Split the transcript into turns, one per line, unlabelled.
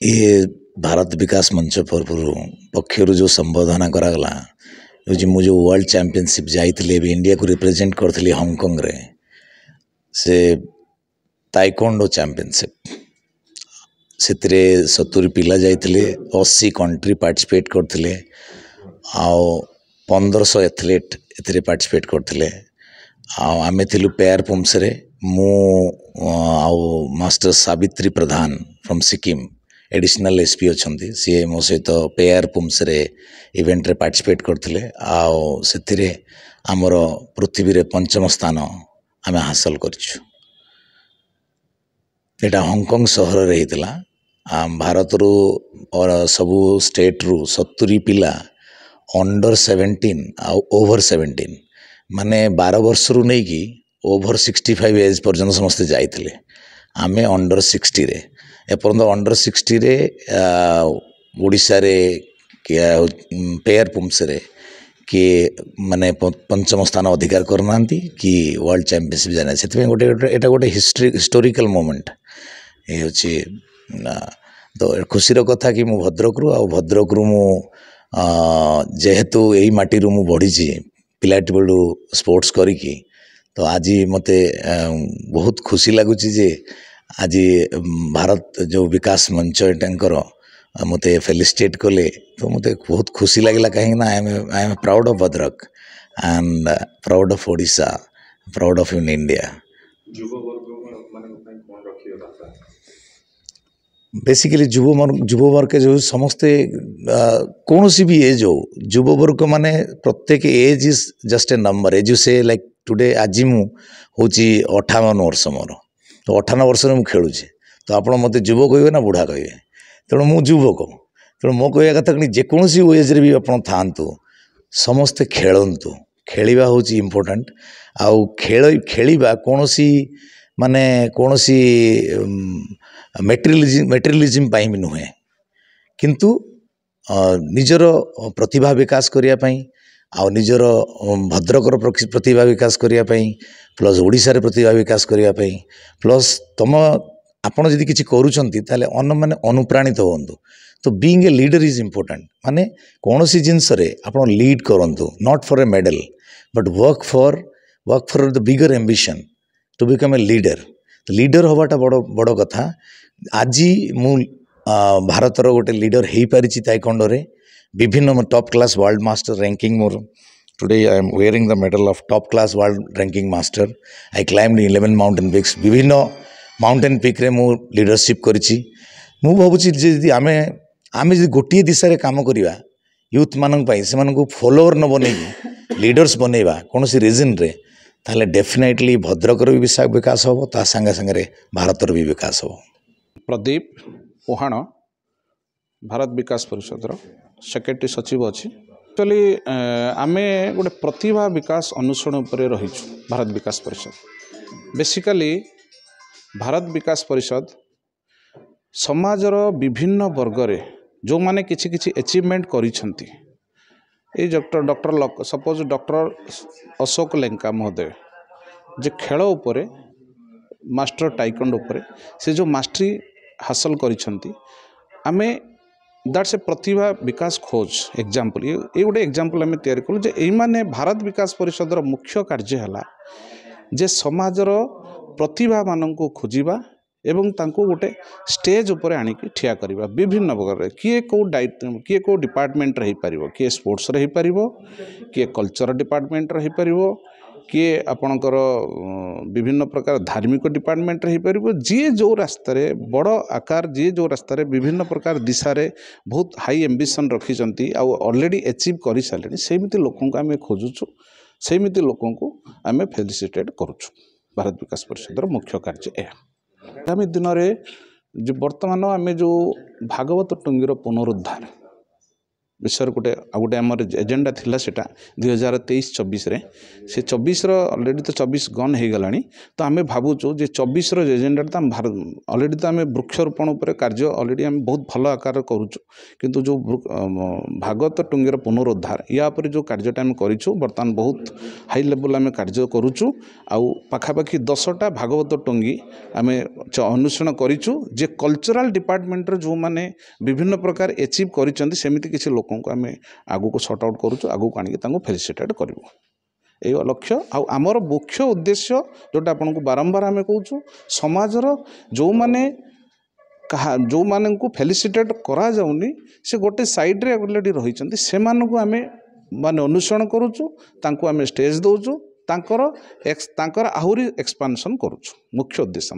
ये भारत विकास मंच पक्षर जो संबोधन करागला जो वर्ल्ड चैंपियनशिप जाइए इंडिया को रिप्रेजेंट करी हांगकांग रे से ताइकोंडो चैंपियनशिप से 70 पिला जाइए 80 कंट्री पार्टिसिपेट करते आओ 1500 एथलीट ए पार्टिसिपेट करते आमे थिलु पेयर पुम्स रे मु master Savitri Pradhan from Sikkim additional SP अच्छी सी मो सहित पेयर पुम्स रे इवेंट रे पार्टिसिपेट करते से आमर पृथ्वी रे पंचम स्थान आमे हासिल करछु। एटा हांगकांग सहर रे हितला भारत रु और सबू स्टेट रु 70 पिला अंडर 17 आ ओवर 17 माने 12 वर्ष रु नहीं कि ओवर 65 एज पर्यंत समस्ते जाइए आमे अंडर 60 रे एपर्यंत अंडर 60 रे ओडिशा रे पेयर पुम्स रे कि माने पंचम स्थान अधिकार करना कि वर्ल्ड चैंपियनशिप जाना से गोटे गोटे हिस्टोरिकल मोमेंट ये हूँ तो खुशीर कथा कि मु भद्रक रु मु जेहेतु यही माटी रु मु बढ़ी पिलाटी बेलू स्पोर्ट्स करी तो आज मते बहुत खुशी लगुच जे आज भारत जो विकास मंच एटांकर मते फेलिसिटेट कले तो मते बहुत खुशी लगला कहीं ना I am proud of Bhadrak and proud of Odisha proud of in India. Basically युव वर्ग जो समस्ते कौन सी भी एज हो युव वर्ग माने प्रत्येक age is just a number age you say like today आज मु हूँ 58 वर्ष मोर तो 58 वर्ष में खेलुचे तो आप मत युव कहे ना बुढ़ा कहे तेणु मु युवक तेणु मो कह कथा कि जेकोसी एज रे भी आप था समस्ते खेलतु खेलिबा हूँ इम्पोर्टेंट आउ खेलिबा कौन सी माने कौन सी मेटेरियलिज्म पाई भी नुहे किंतु निजर प्रतिभा विकास करने आ निजर भद्रकर प्रतिभा विकास करने प्लस ओडिशा रे प्रतिभा विकास करने प्लस तुम आपण जदि किसी करुँच माने अनुप्राणित होंतु तो being a leader is important माने कौन सी जिनस आप लीड करंतु not for a medal but work for the bigger ambition to become a leader हवाटा बड़ बड़ कथा आज मु भारतर गोटे लीडर हो पारी ताइकोंडो रे विभिन्न top class world master ranking मोर today I am wearing the medal of top class world ranking master I climbed 11 mountain peaks विभिन्न माउंटेन पिक रे मु लीडरशिप करिछि मु भाबुछि जे आमे आमे गोटे दिशा रे काम करिवा यूथ मानन पई से मानन को फॉलोअर न बनै लीडर्स बनेवा कौन सी रीजन रे ताले डेफिनेटली भद्रकर भी विकास हो ता संगे संगे भारतर भी विकास हो।
प्रदीप पोहाण भारत विकास परिषद सेक्रेटरी सचिव अच्छी एक्चुअली आमे गोटे प्रतिभा विकास अनुसरण पर रही भारत विकास परिषद बेसिकली भारत विकास परिषद समाजर विभिन्न वर्ग जो माने किछि किछि अचीवमेंट करिसेंती ये doctor suppose doctor Ashok Lenka महोदय जे खेल उपरे मास्टर टाइकोंडो उपरे से जो मास्टरी हासिल करिसेंती आमे दैट्स ए प्रतिभा विकास खोज एग्जांपल ये गोटे एग्जांपल आम तैयारी कलु जे माने भारत विकास परिषद मुख्य कार्य है जे समाजर प्रतिभा मानक खोजिबा एवं तांको गोटे स्टेज उपरे आनिक ठिया करवा विभिन्न प्रकार किए को डिपार्टमेंट रही पारिबो किए स्पोर्ट्स रही पारिबो किए कल्चर डिपार्टमेंट रही पारिबो किए आपणकर विभिन्न प्रकार धार्मिक डिपार्टमेंट रही पारिबो जी जो रास्ता रे बड़ आकार जी जो रास्ता रे विभिन्न प्रकार दिशा रे बहुत हाई एम्बिशन रखिचंती आ ऑलरेडी अचीव करि सालेनी सेमिति लोकन को आमे खोजुछु सेमिति लोकन को आमे फेलिसिटेट करूछु। भारत विकास परिषद मुख्य कार्य है आगामी दिन में जो वर्तमान आम जो भागवत टुंगीर पुनरुद्धार विषय गोटे गोटे आम एजेंडा थिला सेटा 2023-24 से 24 ऑलरेडी तो 24 गन हो गला तो आम भावुँ जे 24 एजेंडा तो भारत ऑलरेडी तो आम वृक्षरोपण उपर कार्य ऑलरेडी आम बहुत भल आकार करुचु किंतु जो भागवत टुंगीर पुनरुद्धार या पर जो कार्यटा आम करूँ बर्तमान बहुत हाई लेवल आम कार्य करुचु आउ पाखापाखि 10टा भागवत टुंगी आम अनुसरण करूँ जे कल्चरल डिपार्टमेंट जो माने विभिन्न प्रकार एचिव करिसेंती सेमिति किसी लोक को आम आगु को सॉर्ट आउट करूँ आगु आनिक फेलिसिटेट करूँ यही लक्ष्य आमर मुख्य उद्देश्य जोटा आपन को बारंबार आम कहूँ समाजर जो माने कहा जो माने को फेलिसिटेट करा जाउनी से गोटे साइड रे ऑलरेडी रही से माने अनुसरण करूँ तांको आम स्टेज दौचु तांकर आहुरी एक्सपांशन करूँ मुख्य उद्देश्य